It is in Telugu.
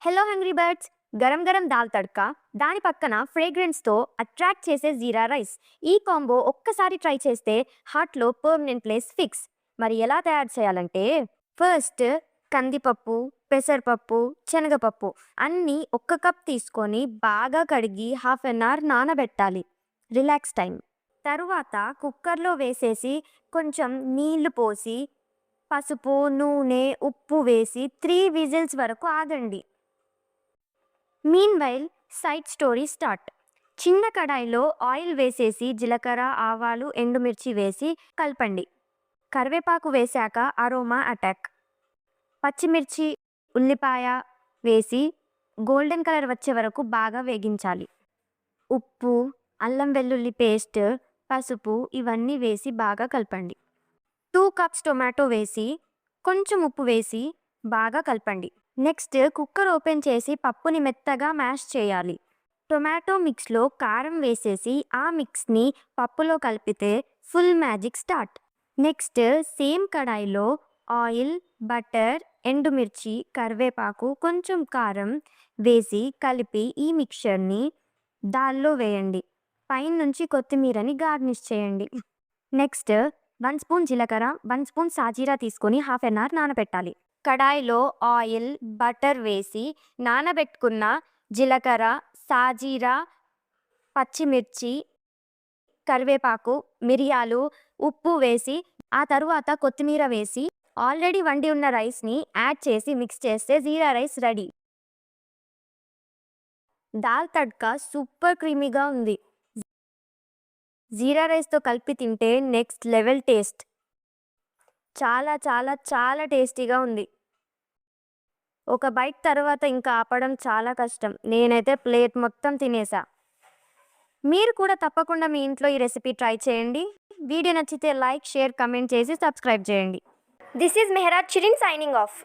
Hello hungry birds. Garam garam dal tadka, దాని పక్కన ఫ్రేగ్రెన్స్తో అట్రాక్ట్ చేసే జీరా రైస్. ఈ కాంబో ఒక్కసారి ట్రై చేస్తే హార్ట్లో పర్మనెంట్ ప్లేస్ ఫిక్స్. మరి ఎలా తయారు చేయాలంటే, ఫస్ట్ కందిపప్పు, పెసరపప్పు, శనగపప్పు అన్నీ ఒక్క కప్ తీసుకొని బాగా కడిగి హాఫ్ అన్ అవర్ నానబెట్టాలి. Relax time. తరువాత కుక్కర్లో వేసేసి కొంచెం నీళ్లు పోసి పసుపు, నూనె, ఉప్పు వేసి 3 విజిల్స్ వరకు ఆగండి. Meanwhile side story start. చిన్న కడాయిలో ఆయిల్ వేసేసి జీలకర్ర, ఆవాలు, ఎండుమిర్చి వేసి కలపండి. కరివేపాకు వేశాక అరోమా అటాక్. పచ్చిమిర్చి, ఉల్లిపాయ వేసి గోల్డెన్ కలర్ వచ్చే వరకు బాగా వేగించాలి. ఉప్పు, అల్లం వెల్లుల్లి పేస్ట్, పసుపు ఇవన్నీ వేసి బాగా కలపండి. 2 కప్స్ టొమాటో వేసి కొంచెం ఉప్పు వేసి బాగా కలపండి. నెక్స్ట్ కుక్కర్ ఓపెన్ చేసి పప్పుని మెత్తగా మ్యాష్ చేయాలి. టొమాటో మిక్స్లో కారం వేసేసి ఆ మిక్స్ని పప్పులో కలిపితే full magic start. Next same కడాయిలో ఆయిల్, బటర్, ఎండుమిర్చి, కరివేపాకు, కొంచెం కారం వేసి కలిపి ఈ మిక్చర్ని దాల్లో వేయండి. పైనుంచి కొత్తిమీరని గార్నిష్ చేయండి. నెక్స్ట్ 1 స్పూన్ జీలకర్ర, 1 స్పూన్ సాజీరా తీసుకొని హాఫ్ అన్ అవర్ నానబెట్టాలి. కడాయిలో ఆయిల్, బటర్ వేసి నానబెట్టుకున్న జీలకర్ర, సాజీరా, పచ్చిమిర్చి, కరివేపాకు, మిరియాలు, ఉప్పు వేసి ఆ తరువాత కొత్తిమీర వేసి ఆల్రెడీ వండి ఉన్న రైస్ని యాడ్ చేసి మిక్స్ చేస్తే jeera rice ready. Dal tadka super క్రీమీగా ఉంది. జీరా రైస్తో కలిపి తింటే నెక్స్ట్ లెవెల్ టేస్ట్. చాలా చాలా చాలా టేస్టీగా ఉంది. ఒక బైట్ తర్వాత ఇంకా ఆపడం చాలా కష్టం. నేనైతే ప్లేట్ మొత్తం తినేసా. మీరు కూడా తప్పకుండా మీ ఇంట్లో ఈ రెసిపీ ట్రై చేయండి. వీడియో నచ్చితే లైక్, షేర్, కమెంట్ చేసి సబ్స్క్రైబ్ చేయండి. This is Mehraj Shirin signing off.